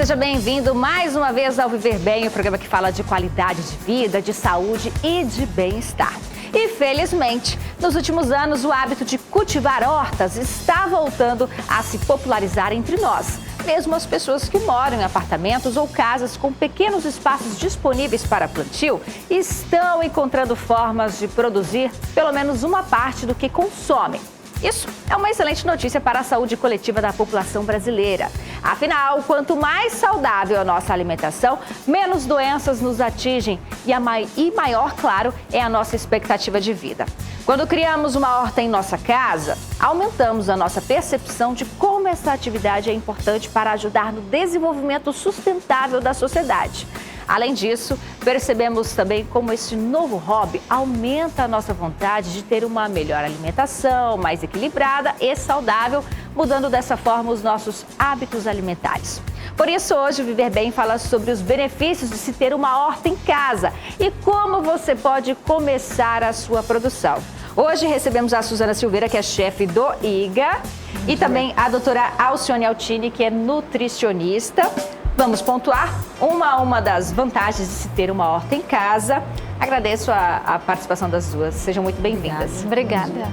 Seja bem-vindo mais uma vez ao Viver Bem, o programa que fala de qualidade de vida, de saúde e de bem-estar. E felizmente, nos últimos anos, o hábito de cultivar hortas está voltando a se popularizar entre nós. Mesmo as pessoas que moram em apartamentos ou casas com pequenos espaços disponíveis para plantio estão encontrando formas de produzir pelo menos uma parte do que consomem. Isso é uma excelente notícia para a saúde coletiva da população brasileira. Afinal, quanto mais saudável a nossa alimentação, menos doenças nos atingem e maior, claro, é a nossa expectativa de vida. Quando criamos uma horta em nossa casa, aumentamos a nossa percepção de como essa atividade é importante para ajudar no desenvolvimento sustentável da sociedade. Além disso, percebemos também como esse novo hobby aumenta a nossa vontade de ter uma melhor alimentação, mais equilibrada e saudável, mudando dessa forma os nossos hábitos alimentares. Por isso, hoje o Viver Bem fala sobre os benefícios de se ter uma horta em casa e como você pode começar a sua produção. Hoje recebemos a Suzana Silveira, que é chefe do IGA, e também a doutora Alcione Altini, que é nutricionista. Vamos pontuar uma das vantagens de se ter uma horta em casa. Agradeço a participação das duas. Sejam muito bem-vindas. Obrigada.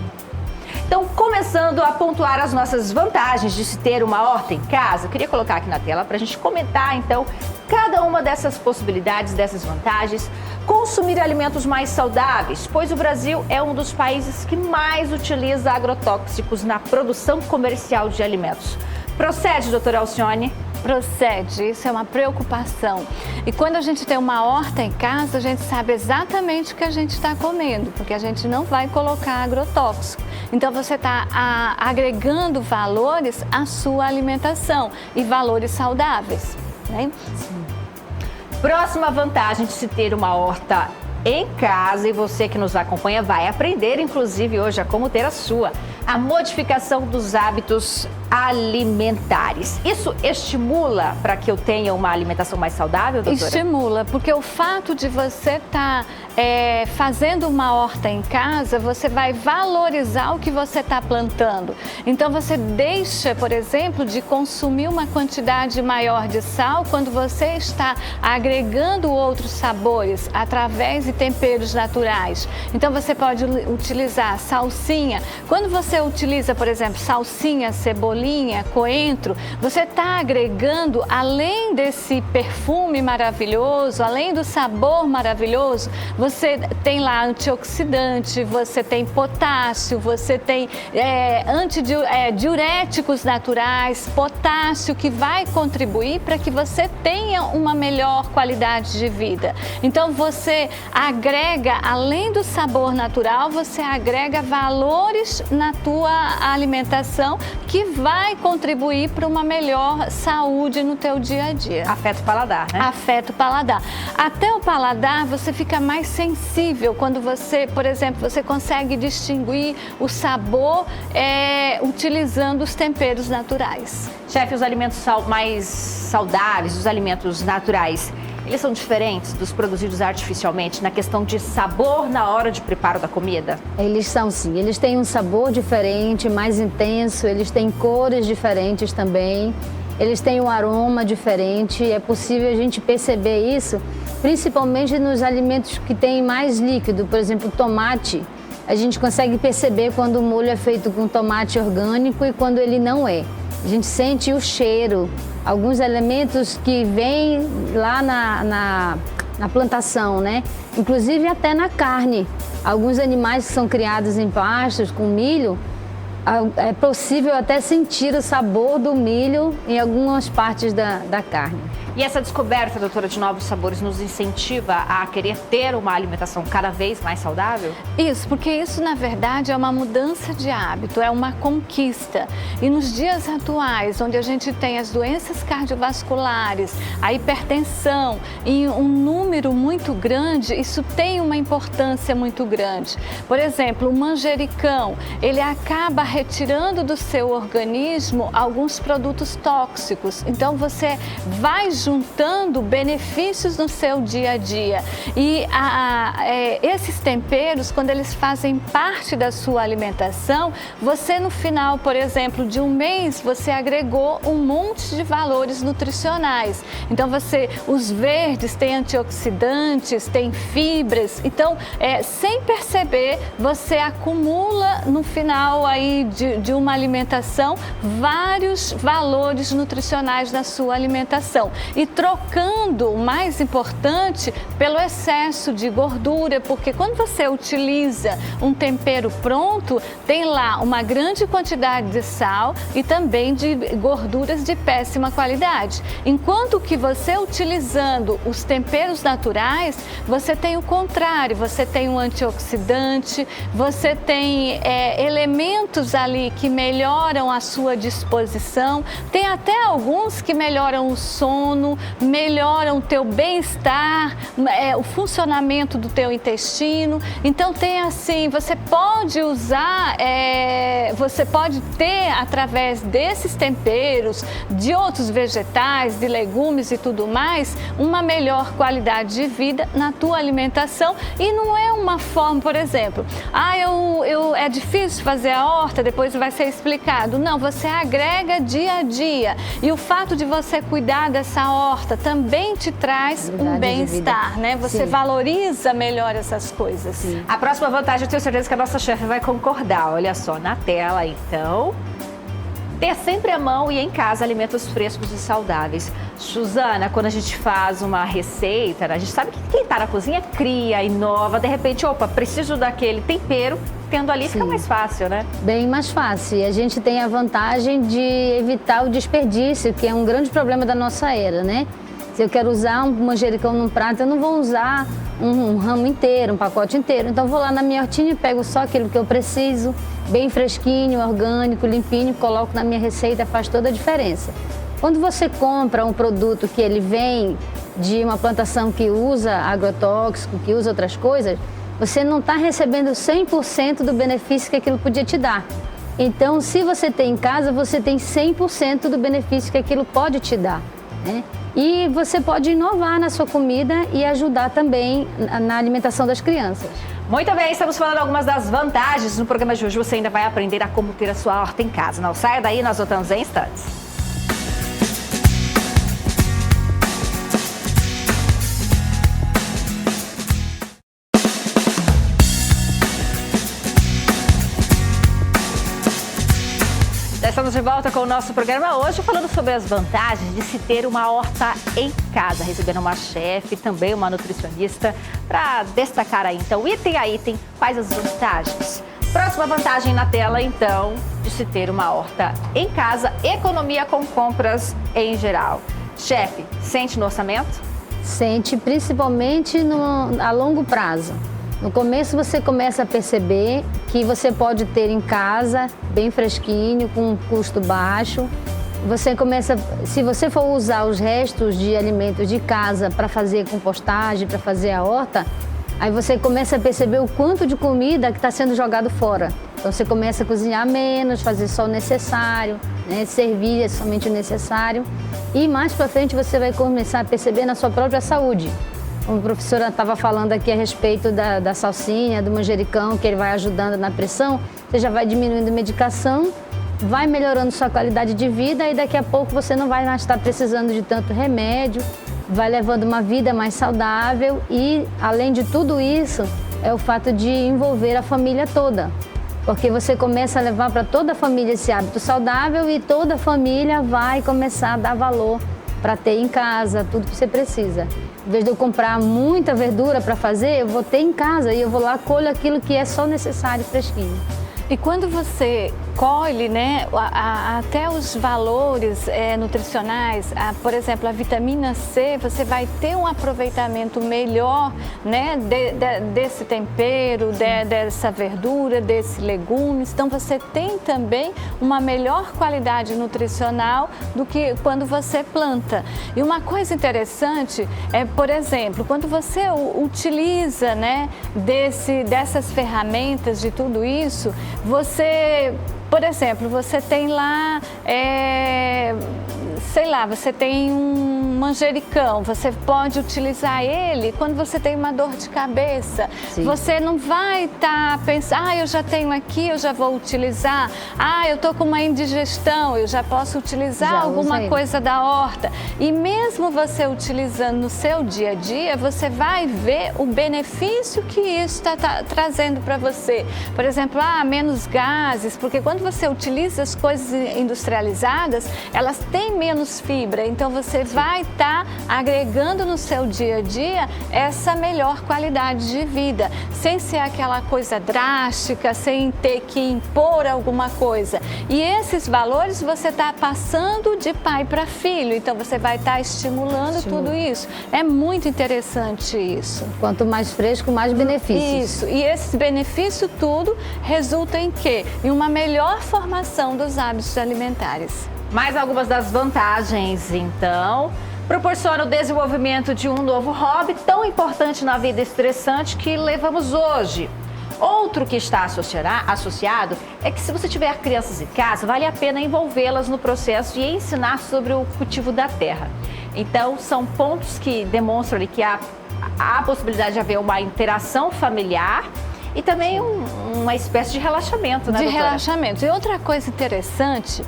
Então, começando a pontuar as nossas vantagens de se ter uma horta em casa, eu queria colocar aqui na tela para a gente comentar, então, cada uma dessas possibilidades, dessas vantagens. Consumir alimentos mais saudáveis, pois o Brasil é um dos países que mais utiliza agrotóxicos na produção comercial de alimentos. Procede, doutora Alcione? Procede, isso é uma preocupação. E quando a gente tem uma horta em casa, a gente sabe exatamente o que a gente está comendo, porque a gente não vai colocar agrotóxico. Então você está agregando valores à sua alimentação e valores saudáveis, né? Sim. Próxima vantagem de se ter uma horta em casa, e você que nos acompanha vai aprender, inclusive hoje, a como ter a sua. A modificação dos hábitos alimentares. Isso estimula para que eu tenha uma alimentação mais saudável, doutora? Estimula, porque o fato de você estar fazendo uma horta em casa, você vai valorizar o que você está plantando. Então você deixa, por exemplo, de consumir uma quantidade maior de sal quando você está agregando outros sabores através de temperos naturais. Então você pode utilizar salsinha. Quando você utiliza, por exemplo, salsinha, cebolinha, coentro, você está agregando, além desse perfume maravilhoso, além do sabor maravilhoso, você tem lá antioxidante, você tem potássio, você tem diuréticos naturais, potássio, que vai contribuir para que você tenha uma melhor qualidade de vida. Então você agrega, além do sabor natural, você agrega valores na tua alimentação que vai contribuir para uma melhor saúde no teu dia a dia. Afeta o paladar, né? Afeta o paladar. Até o paladar você fica mais sensível quando você, por exemplo, você consegue distinguir o sabor utilizando os temperos naturais. Chefe, os alimentos mais saudáveis, os alimentos naturais, eles são diferentes dos produzidos artificialmente na questão de sabor na hora de preparo da comida? Eles são sim, eles têm um sabor diferente, mais intenso, eles têm cores diferentes também, eles têm um aroma diferente, é possível a gente perceber isso, principalmente nos alimentos que têm mais líquido, por exemplo, tomate. A gente consegue perceber quando o molho é feito com tomate orgânico e quando ele não é. A gente sente o cheiro, alguns elementos que vêm lá na plantação, né? Inclusive até na carne. Alguns animais que são criados em pastos com milho, é possível até sentir o sabor do milho em algumas partes da carne. E essa descoberta, doutora, de novos sabores nos incentiva a querer ter uma alimentação cada vez mais saudável? Isso, porque isso na verdade é uma mudança de hábito, é uma conquista. E nos dias atuais, onde a gente tem as doenças cardiovasculares, a hipertensão em um número muito grande, isso tem uma importância muito grande. Por exemplo, o manjericão, ele acaba retirando do seu organismo alguns produtos tóxicos. Então você vai juntando benefícios no seu dia a dia. E esses temperos, quando eles fazem parte da sua alimentação, você no final, por exemplo, de um mês, você agregou um monte de valores nutricionais. Então os verdes têm antioxidantes, têm fibras. Então, sem perceber, você acumula no final aí de uma alimentação vários valores nutricionais na sua alimentação. E trocando, o mais importante, pelo excesso de gordura, porque quando você utiliza um tempero pronto, tem lá uma grande quantidade de sal e também de gorduras de péssima qualidade. Enquanto que você utilizando os temperos naturais, você tem o contrário, você tem um antioxidante, você tem elementos ali que melhoram a sua disposição, tem até alguns que melhoram o sono, melhoram o teu bem-estar, o funcionamento do teu intestino. Então tem assim, você pode usar, você pode ter através desses temperos, de outros vegetais, de legumes e tudo mais, uma melhor qualidade de vida na tua alimentação. E não é uma forma, por exemplo, é difícil fazer a horta, depois vai ser explicado. Não, você agrega dia a dia. E o fato de você cuidar dessa horta também te traz um bem-estar, né? Você valoriza melhor essas coisas. Sim. A próxima vantagem, eu tenho certeza que a nossa chefe vai concordar. Olha só, na tela, então, ter sempre à mão e em casa alimentos frescos e saudáveis. Suzana, quando a gente faz uma receita, a gente sabe que quem está na cozinha cria, inova, de repente, preciso daquele tempero, tendo ali fica mais fácil, né? Bem mais fácil. E a gente tem a vantagem de evitar o desperdício, que é um grande problema da nossa era, né? Se eu quero usar um manjericão num prato, eu não vou usar um ramo inteiro, um pacote inteiro. Então, eu vou lá na minha hortinha e pego só aquilo que eu preciso, bem fresquinho, orgânico, limpinho, coloco na minha receita, faz toda a diferença. Quando você compra um produto que ele vem de uma plantação que usa agrotóxico, que usa outras coisas, você não está recebendo 100% do benefício que aquilo podia te dar. Então, se você tem em casa, você tem 100% do benefício que aquilo pode te dar, né? E você pode inovar na sua comida e ajudar também na alimentação das crianças. Muito bem, estamos falando algumas das vantagens. No programa de hoje você ainda vai aprender a como ter a sua horta em casa. Não saia daí, nós voltamos em instantes. Estamos de volta com o nosso programa hoje, falando sobre as vantagens de se ter uma horta em casa, recebendo uma chefe, também uma nutricionista, para destacar aí, então, item a item, quais as vantagens. Próxima vantagem na tela, então, de se ter uma horta em casa, economia com compras em geral. Chefe, sente no orçamento? Sente, principalmente a longo prazo. No começo você começa a perceber que você pode ter em casa, bem fresquinho, com um custo baixo. Você começa, se você for usar os restos de alimentos de casa para fazer compostagem, para fazer a horta, aí você começa a perceber o quanto de comida que está sendo jogado fora. Então você começa a cozinhar menos, fazer só o necessário, né? Servir somente o necessário. E mais para frente você vai começar a perceber na sua própria saúde. Como a professora estava falando aqui a respeito da salsinha, do manjericão, que ele vai ajudando na pressão, você já vai diminuindo a medicação, vai melhorando sua qualidade de vida e daqui a pouco você não vai mais estar precisando de tanto remédio, vai levando uma vida mais saudável e, além de tudo isso, é o fato de envolver a família toda. Porque você começa a levar para toda a família esse hábito saudável e toda a família vai começar a dar valor para ter em casa tudo que você precisa. Em vez de eu comprar muita verdura para fazer, eu vou ter em casa e eu vou lá, colho aquilo que é só necessário, fresquinho. E quando você colhe, né, até os valores nutricionais, por exemplo, a vitamina C, você vai ter um aproveitamento melhor, né, desse tempero, dessa verdura, desse legumes. Então, você tem também uma melhor qualidade nutricional do que quando você planta. E uma coisa interessante é, por exemplo, quando você utiliza, né, dessas ferramentas, de tudo isso, você... Por exemplo, você tem lá, sei lá, você tem um manjericão, você pode utilizar ele quando você tem uma dor de cabeça. Sim. Você não vai estar pensando, eu já tenho aqui, eu já vou utilizar. Eu tô com uma indigestão, eu já posso utilizar alguma coisa da horta. E mesmo você utilizando no seu dia a dia, você vai ver o benefício que isso está trazendo para você. Por exemplo, menos gases, porque quando você utiliza as coisas industrializadas, elas têm menos fibra, então você vai estar agregando no seu dia a dia essa melhor qualidade de vida, sem ser aquela coisa drástica, sem ter que impor alguma coisa. E esses valores você está passando de pai para filho, então você vai estar estimulando tudo isso. É muito interessante isso. Quanto mais fresco, mais benefícios. Isso, e esse benefício tudo resulta em quê? Em uma melhor formação dos hábitos alimentares. Mais algumas das vantagens, então. Proporciona o desenvolvimento de um novo hobby tão importante na vida estressante que levamos hoje. Outro que está associado é que se você tiver crianças em casa, vale a pena envolvê-las no processo e ensinar sobre o cultivo da terra. Então, são pontos que demonstram ali que há a possibilidade de haver uma interação familiar e também uma espécie de relaxamento, né, doutora? Relaxamento. E outra coisa interessante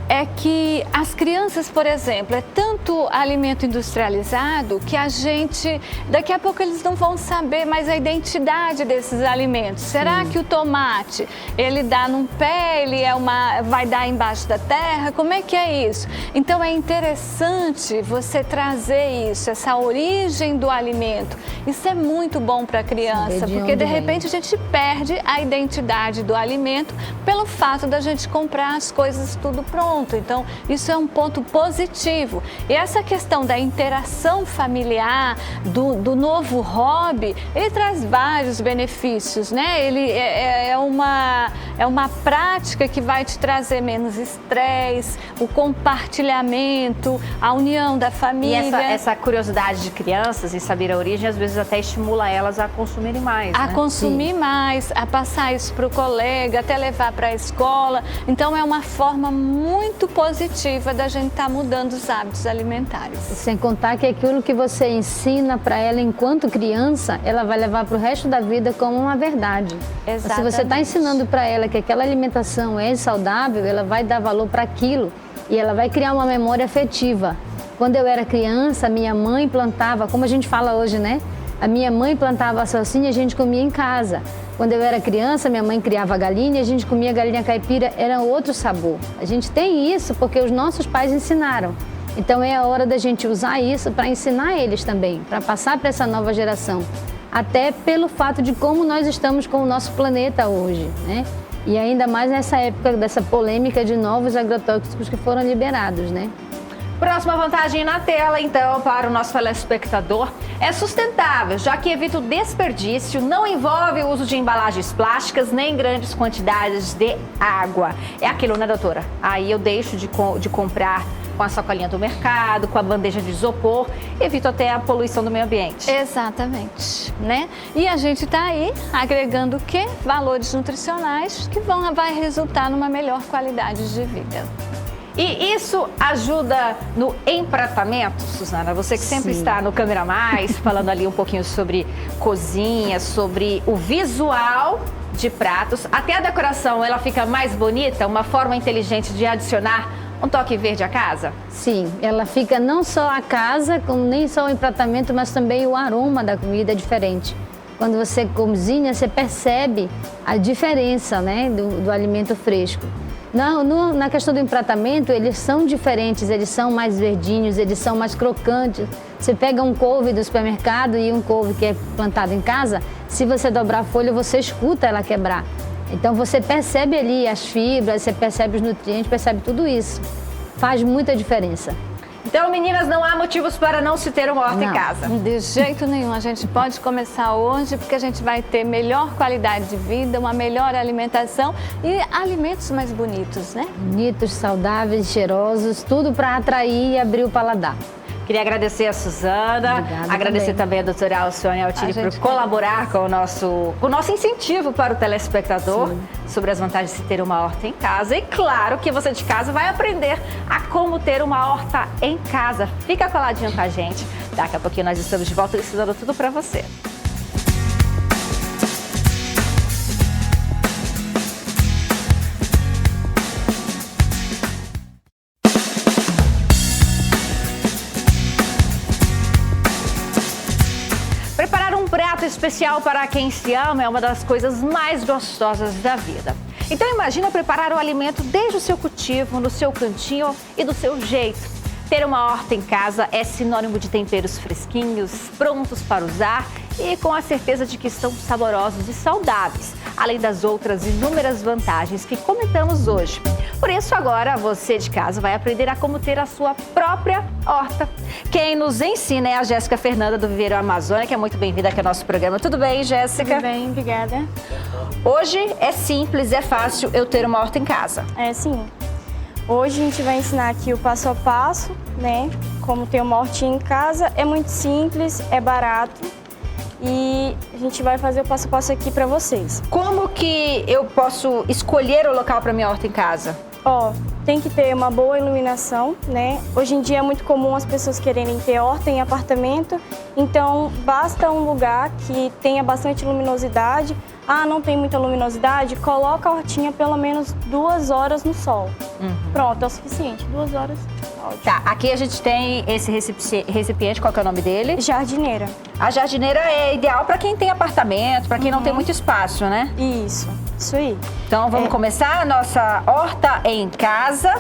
é que as crianças, por exemplo, é tanto alimento industrializado que daqui a pouco eles não vão saber mais a identidade desses alimentos. Será que o tomate, ele dá num pé, vai dar embaixo da terra? Como é que é isso? Então é interessante você trazer isso, essa origem do alimento. Isso é muito bom para a criança, porque de repente a gente perde a identidade do alimento pelo fato da gente comprar as coisas tudo pronto. Então, isso é um ponto positivo. E essa questão da interação familiar, do novo hobby, ele traz vários benefícios, né? Ele é uma prática que vai te trazer menos estresse, o compartilhamento, a união da família. E essa curiosidade de crianças em saber a origem, às vezes até estimula elas a consumirem mais, A consumir mais, a passar isso para o colega, até levar para a escola. Então, é uma forma muito positiva da gente estar mudando os hábitos alimentares. Sem contar que aquilo que você ensina para ela enquanto criança, ela vai levar para o resto da vida como uma verdade. Exatamente. Se você está ensinando para ela que aquela alimentação é saudável, ela vai dar valor para aquilo e ela vai criar uma memória afetiva. Quando eu era criança, minha mãe plantava, como a gente fala hoje, né? A minha mãe plantava a salsinha e a gente comia em casa. Quando eu era criança, minha mãe criava galinha e a gente comia galinha caipira, era outro sabor. A gente tem isso porque os nossos pais ensinaram. Então é a hora da gente usar isso para ensinar eles também, para passar para essa nova geração. Até pelo fato de como nós estamos com o nosso planeta hoje, né? E ainda mais nessa época dessa polêmica de novos agrotóxicos que foram liberados, né? Próxima vantagem na tela, então, para o nosso telespectador, é sustentável, já que evita o desperdício, não envolve o uso de embalagens plásticas, nem grandes quantidades de água. É aquilo, né, doutora? Aí eu deixo de comprar com a sacolinha do mercado, com a bandeja de isopor, evito até a poluição do meio ambiente. Exatamente, né? E a gente está aí agregando o quê? Valores nutricionais que vai resultar numa melhor qualidade de vida. E isso ajuda no empratamento, Suzana? Você que sempre está no Câmera Mais, falando ali um pouquinho sobre cozinha, sobre o visual de pratos. Até a decoração, ela fica mais bonita, uma forma inteligente de adicionar um toque verde à casa? Sim, ela fica não só a casa, como nem só o empratamento, mas também o aroma da comida é diferente. Quando você cozinha, você percebe a diferença, né, do alimento fresco. Na questão do empratamento, eles são diferentes, eles são mais verdinhos, eles são mais crocantes. Você pega um couve do supermercado e um couve que é plantado em casa, se você dobrar a folha, você escuta ela quebrar. Então você percebe ali as fibras, você percebe os nutrientes, percebe tudo isso. Faz muita diferença. Então, meninas, não há motivos para não se ter uma horta em casa. De jeito nenhum. A gente pode começar hoje porque a gente vai ter melhor qualidade de vida, uma melhor alimentação e alimentos mais bonitos, né? Bonitos, saudáveis, cheirosos, tudo para atrair e abrir o paladar. Queria agradecer a Suzana, Obrigada agradecer também a doutora Alcione Altini por colaborar com o nosso incentivo para o telespectador sobre as vantagens de se ter uma horta em casa. E claro que você de casa vai aprender a como ter uma horta em casa. Fica coladinho com a gente. Daqui a pouquinho nós estamos de volta ensinando tudo para você. Especial para quem se ama é uma das coisas mais gostosas da vida. Então imagina preparar o alimento desde o seu cultivo, no seu cantinho e do seu jeito. Ter uma horta em casa é sinônimo de temperos fresquinhos, prontos para usar e com a certeza de que estão saborosos e saudáveis, além das outras inúmeras vantagens que comentamos hoje. Por isso agora você de casa vai aprender a como ter a sua própria horta. Quem nos ensina é a Jéssica Fernanda do Viveiro Amazônia, que é muito bem-vinda aqui ao nosso programa. Tudo bem, Jéssica? Tudo bem, obrigada. Hoje é simples, é fácil eu ter uma horta em casa. É sim. Hoje a gente vai ensinar aqui o passo a passo, né? Como ter uma hortinha em casa. É muito simples, é barato e a gente vai fazer o passo a passo aqui para vocês. Como que eu posso escolher o local para minha horta em casa? Ó, tem que ter uma boa iluminação, né? Hoje em dia é muito comum as pessoas quererem ter horta em apartamento, então basta um lugar que tenha bastante luminosidade. Ah, não tem muita luminosidade? Coloca a hortinha pelo menos 2 horas no sol. Pronto, é o suficiente, 2 horas. Ótimo. Tá, aqui a gente tem esse recipiente, qual que é o nome dele? Jardineira. A jardineira é ideal para quem tem apartamento, para quem não tem muito espaço, né? Isso aí. Então vamos começar a nossa horta em casa.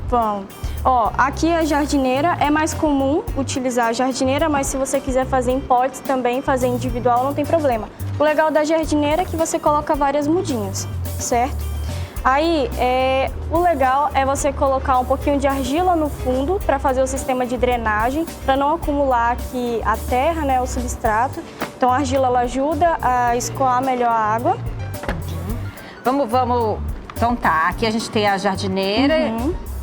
Vamos. Ó, aqui a jardineira é mais comum utilizar a jardineira, mas se você quiser fazer em potes também, fazer individual, não tem problema. O legal da jardineira é que você coloca várias mudinhas, certo? Aí, o legal é você colocar um pouquinho de argila no fundo para fazer o sistema de drenagem, para não acumular aqui a terra, né, o substrato. Então a argila ela ajuda a escoar melhor a água. Vamos. Então tá, aqui a gente tem a jardineira,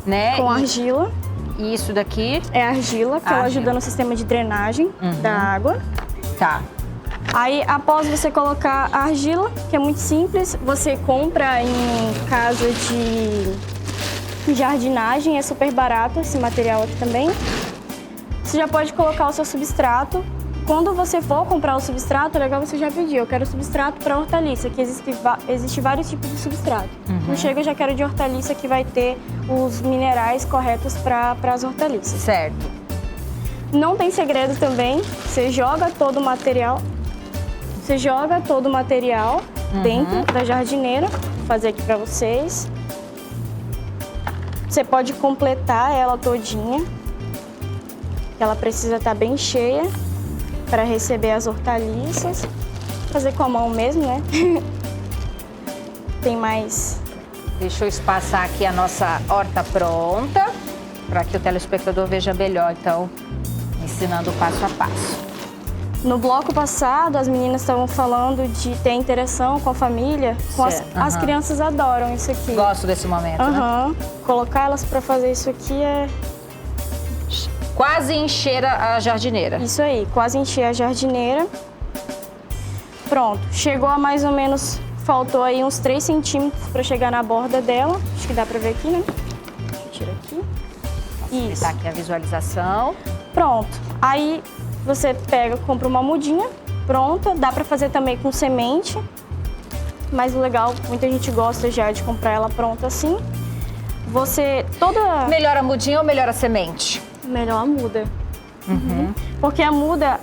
né? Com argila. E isso daqui? É a argila, que ela ajuda no sistema de drenagem da água. Tá. Aí, após você colocar a argila, que é muito simples, você compra em casa de jardinagem, é super barato esse material aqui também. Você já pode colocar o seu substrato. Quando você for comprar o substrato, é legal você já pedir. Eu quero substrato para hortaliça, que existe vários tipos de substrato. Não chega, eu já quero de hortaliça, que vai ter os minerais corretos para as hortaliças. Certo. Não tem segredo também, você joga todo o material. Dentro da jardineira. Vou fazer aqui para vocês. Você pode completar ela todinha. Ela precisa estar bem cheia para receber as hortaliças. Vou fazer com a mão mesmo, né? Tem mais. Deixa eu espaçar aqui a nossa horta pronta, para que o telespectador veja melhor, então, ensinando o passo a passo. No bloco passado, as meninas estavam falando de ter interação com a família. As crianças adoram isso aqui. Gosto desse momento, né? Colocar elas para fazer isso aqui é... Quase encher a jardineira. Isso aí, quase encher a jardineira. Pronto, chegou a mais ou menos... Faltou aí uns 3 centímetros para chegar na borda dela. Acho que dá para ver aqui, né? Deixa eu tirar aqui. Isso. Tá aqui a visualização. Pronto. Aí você pega, compra uma mudinha pronta. Dá para fazer também com semente. Mas o legal, muita gente gosta já de comprar ela pronta assim. Melhor a mudinha ou melhor a semente? Melhor a muda. Porque a muda,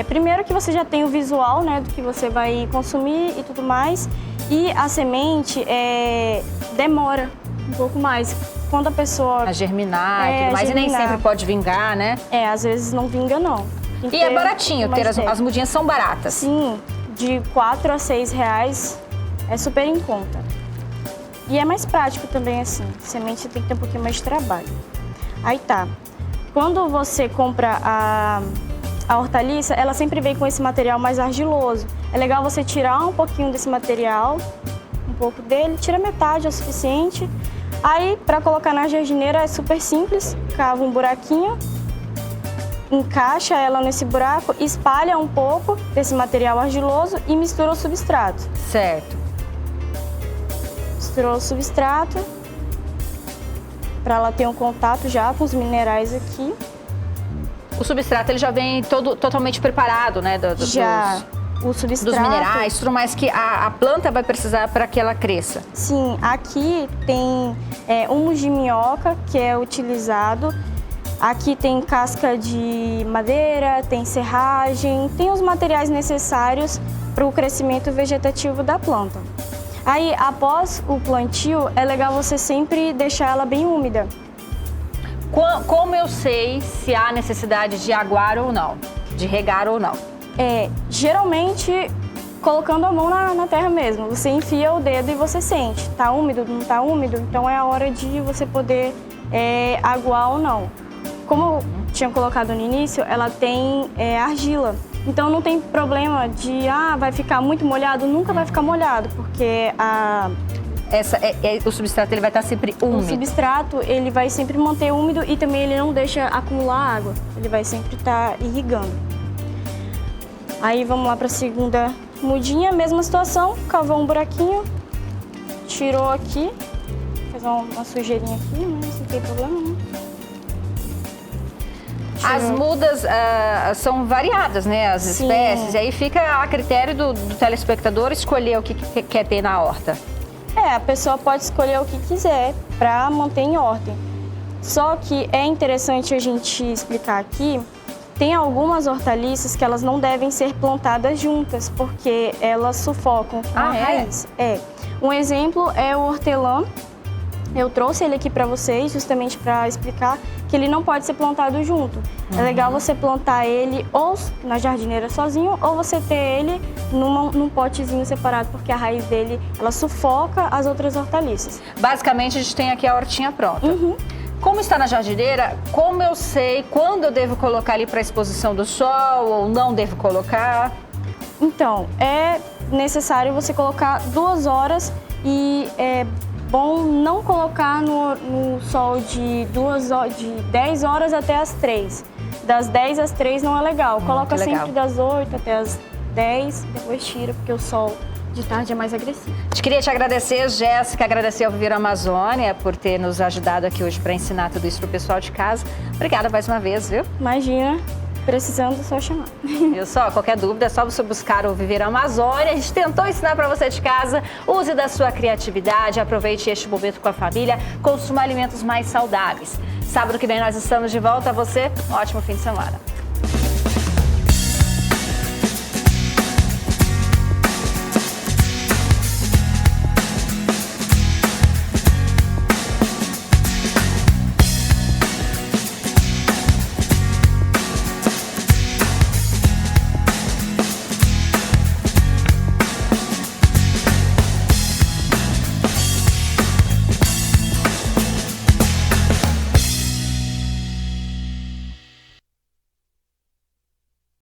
primeiro que você já tem o visual, né, do que você vai consumir e tudo mais, e a semente demora um pouco mais. Quando a pessoa... A germinar e tudo mais, e nem sempre pode vingar, né? Às vezes não vinga, não. E é baratinho, as mudinhas são baratas. Sim, de 4 a 6 reais é super em conta. E é mais prático também, assim, semente você tem que ter um pouquinho mais de trabalho. Aí tá. Quando você compra a hortaliça, ela sempre vem com esse material mais argiloso. É legal você tirar um pouquinho desse material, um pouco dele, tira metade, é o suficiente. Aí, para colocar na jardineira é super simples, cava um buraquinho, encaixa ela nesse buraco, espalha um pouco desse material argiloso e mistura o substrato. Certo. Misturou o substrato para ela ter um contato já com os minerais aqui. O substrato ele já vem totalmente preparado, né? Já. O substrato... Dos minerais, tudo mais que a planta vai precisar para que ela cresça. Sim, aqui tem humus de minhoca que é utilizado. Aqui tem casca de madeira, tem serragem, tem os materiais necessários para o crescimento vegetativo da planta. Aí, após o plantio, é legal você sempre deixar ela bem úmida. Como eu sei se há necessidade de aguar ou não, de regar ou não? Geralmente, colocando a mão na terra mesmo. Você enfia o dedo e você sente. Tá úmido, não tá úmido? Então é a hora de você poder aguar ou não. Como eu tinha colocado no início, ela tem argila. Então não tem problema de, vai ficar muito molhado. Nunca vai ficar molhado, porque o substrato ele vai estar sempre úmido. O substrato ele vai sempre manter úmido e também ele não deixa acumular água. Ele vai sempre estar irrigando. Aí vamos lá para a segunda mudinha, mesma situação, cavou um buraquinho, tirou aqui, fez uma sujeirinha aqui, mas não tem problema não. As mudas são variadas, né, as espécies, e aí fica a critério do telespectador escolher o que quer ter na horta. A pessoa pode escolher o que quiser para manter em ordem. Só que é interessante a gente explicar aqui, tem algumas hortaliças que elas não devem ser plantadas juntas, porque elas sufocam com a raiz. Um exemplo é o hortelã. Eu trouxe ele aqui para vocês justamente para explicar que ele não pode ser plantado junto. É legal você plantar ele ou na jardineira sozinho ou você ter ele num potezinho separado, porque a raiz dele ela sufoca as outras hortaliças. Basicamente a gente tem aqui a hortinha pronta. Como está na jardineira, como eu sei quando eu devo colocar ali para exposição do sol ou não devo colocar? Então, é necessário você colocar 2 horas e é bom não colocar no sol de 10 horas até as 3. Das 10 às 3 não é legal. Coloca sempre das 8 até as 10, depois tira, porque o sol de tarde é mais agressivo. Queria te agradecer, Jéssica, agradecer ao Viver Amazônia por ter nos ajudado aqui hoje para ensinar tudo isso para o pessoal de casa. Obrigada mais uma vez, viu? Imagina, precisando, é só chamar. Viu só? Qualquer dúvida é só você buscar o Viver Amazônia. A gente tentou ensinar para você de casa. Use da sua criatividade, aproveite este momento com a família, consuma alimentos mais saudáveis. Sábado que vem nós estamos de volta. A você, um ótimo fim de semana.